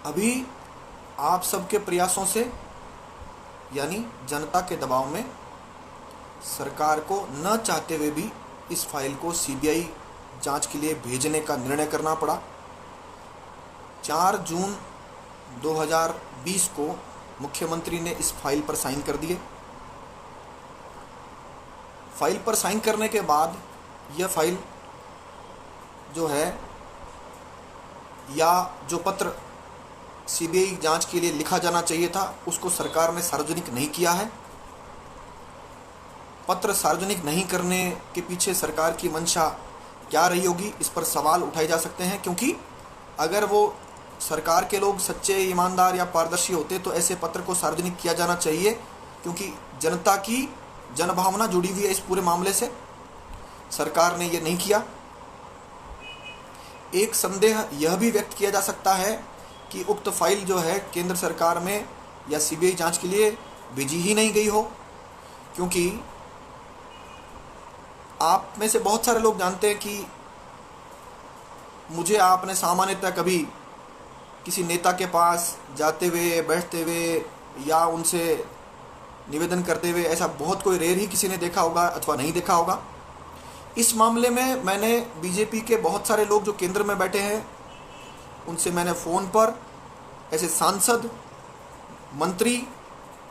अभी आप सबके प्रयासों से, यानी जनता के दबाव में, सरकार को न चाहते हुए भी इस फाइल को सीबीआई जांच के लिए भेजने का निर्णय करना पड़ा। 4 जून 2020 को मुख्यमंत्री ने इस फाइल पर साइन कर दिए। फाइल पर साइन करने के बाद यह फाइल जो है, या जो पत्र सीबीआई जांच के लिए लिखा जाना चाहिए था, उसको सरकार ने सार्वजनिक नहीं किया है। पत्र सार्वजनिक नहीं करने के पीछे सरकार की मंशा क्या रही होगी, इस पर सवाल उठाए जा सकते हैं। क्योंकि अगर वो सरकार के लोग सच्चे, ईमानदार या पारदर्शी होते तो ऐसे पत्र को सार्वजनिक किया जाना चाहिए, क्योंकि जनता की जनभावना जुड़ी हुई है इस पूरे मामले से। सरकार ने ये नहीं किया। एक संदेह यह भी व्यक्त किया जा सकता है कि उक्त फाइल जो है केंद्र सरकार में या सीबीआई जांच के लिए भेजी ही नहीं गई हो, क्योंकि आप में से बहुत सारे लोग जानते हैं कि मुझे आपने सामान्यतः कभी किसी नेता के पास जाते हुए, बैठते हुए या उनसे निवेदन करते हुए ऐसा बहुत कोई रेयर ही किसी ने देखा होगा अथवा नहीं देखा होगा। इस मामले में मैंने बीजेपी के बहुत सारे लोग जो केंद्र में बैठे हैं उनसे मैंने फ़ोन पर, ऐसे सांसद, मंत्री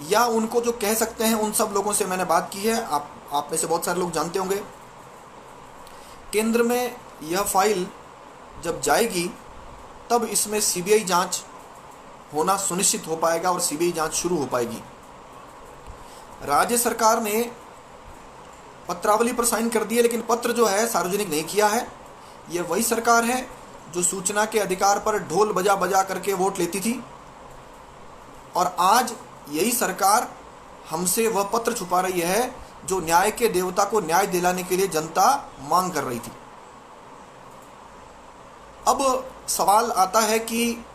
या उनको जो कह सकते हैं उन सब लोगों से मैंने बात की है। आप में से बहुत सारे लोग जानते होंगे। केंद्र में यह फाइल जब जाएगी तब इसमें सीबीआई जांच होना सुनिश्चित हो पाएगा और सीबीआई जांच शुरू हो पाएगी। राज्य सरकार ने पत्रावली पर साइन कर दिए, लेकिन पत्र जो है सार्वजनिक नहीं किया है। यह वही सरकार है जो सूचना के अधिकार पर ढोल बजा बजा करके वोट लेती थी, और आज यही सरकार हमसे वह पत्र छुपा रही है जो न्याय के देवता को न्याय दिलाने के लिए जनता मांग कर रही थी। अब सवाल आता है कि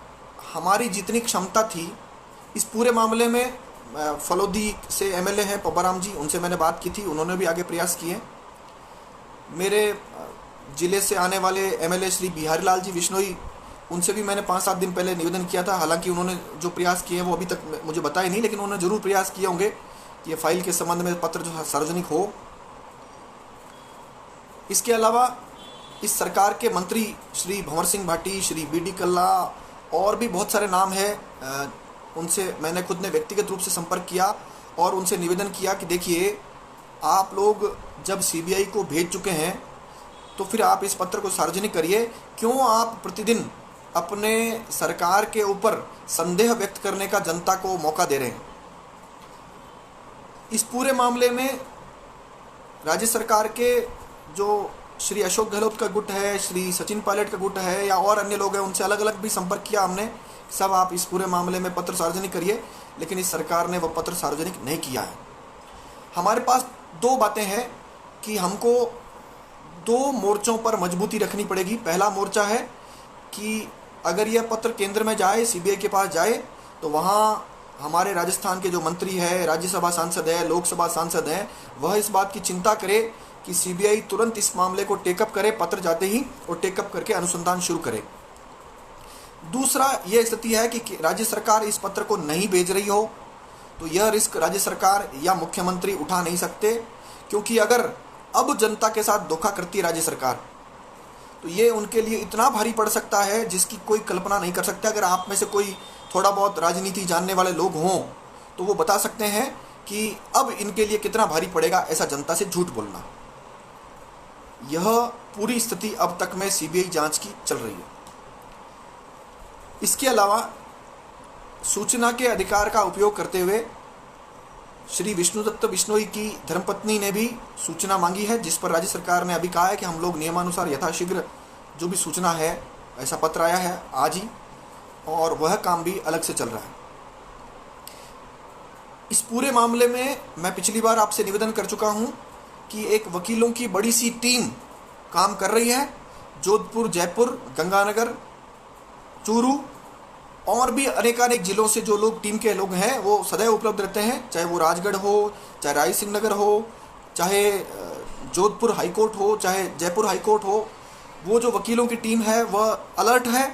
हमारी जितनी क्षमता थी इस पूरे मामले में, फलोदी से एमएलए हैं पब्बाराम जी, उनसे मैंने बात की थी, उन्होंने भी आगे प्रयास किए। मेरे ज़िले से आने वाले एमएलए श्री बिहारी लाल जी बिश्नोई, उनसे भी मैंने 5-7 दिन पहले निवेदन किया था। हालांकि उन्होंने जो प्रयास किए हैं वो अभी तक मुझे बताए नहीं, लेकिन उन्होंने ज़रूर प्रयास किए होंगे कि ये फाइल के संबंध में पत्र जो सार्वजनिक हो। इसके अलावा इस सरकार के मंत्री श्री भंवर सिंह भाटी, श्री बीडी कल्ला और भी बहुत सारे नाम हैं, उनसे मैंने खुद ने व्यक्तिगत रूप से संपर्क किया और उनसे निवेदन किया कि देखिए, आप लोग जब सीबीआई को भेज चुके हैं तो फिर आप इस पत्र को सार्वजनिक करिए। क्यों आप प्रतिदिन अपने सरकार के ऊपर संदेह व्यक्त करने का जनता को मौका दे रहे हैं? इस पूरे मामले में राज्य सरकार के जो श्री अशोक गहलोत का गुट है, श्री सचिन पायलट का गुट है या और अन्य लोग हैं, उनसे अलग अलग भी संपर्क किया हमने। सब आप इस पूरे मामले में पत्र सार्वजनिक करिए, लेकिन इस सरकार ने वह पत्र सार्वजनिक नहीं किया है। हमारे पास 2 बातें हैं कि हमको 2 मोर्चों पर मजबूती रखनी पड़ेगी। पहला मोर्चा है कि अगर यह पत्र केंद्र में जाए, सीबीआई के पास जाए, तो वहाँ हमारे राजस्थान के जो मंत्री है, राज्यसभा सांसद है, लोकसभा सांसद हैं, वह इस बात की चिंता करे कि सीबीआई तुरंत इस मामले को टेकअप करे, पत्र जाते ही, और टेकअप करके अनुसंधान शुरू करे। दूसरा यह स्थिति है कि राज्य सरकार इस पत्र को नहीं भेज रही हो, तो यह रिस्क राज्य सरकार या मुख्यमंत्री उठा नहीं सकते, क्योंकि अगर अब जनता के साथ धोखा करती है राज्य सरकार तो ये उनके लिए इतना भारी पड़ सकता है जिसकी कोई कल्पना नहीं कर सकते। अगर आप में से कोई थोड़ा बहुत राजनीति जानने वाले लोग हों तो वो बता सकते हैं कि अब इनके लिए कितना भारी पड़ेगा ऐसा जनता से झूठ बोलना। यह पूरी स्थिति अब तक में सीबीआई जांच की चल रही है। इसके अलावा सूचना के अधिकार का उपयोग करते हुए श्री विष्णुदत्त बिश्नोई की धर्मपत्नी ने भी सूचना मांगी है, जिस पर राज्य सरकार ने अभी कहा है कि हम लोग नियमानुसार यथाशीघ्र जो भी सूचना है, ऐसा पत्र आया है आज ही, और वह काम भी अलग से चल रहा है। इस पूरे मामले में मैं पिछली बार आपसे निवेदन कर चुका हूं कि एक वकीलों की बड़ी सी टीम काम कर रही है। जोधपुर, जयपुर, गंगानगर, चूरू और भी अनेकानेक जिलों से जो लोग टीम के लोग हैं वो सदैव उपलब्ध रहते हैं, चाहे वो राजगढ़ हो, चाहे राय सिंह नगर हो, चाहे जोधपुर हाईकोर्ट हो, चाहे जयपुर हाईकोर्ट हो। वो जो वकीलों की टीम है वह अलर्ट है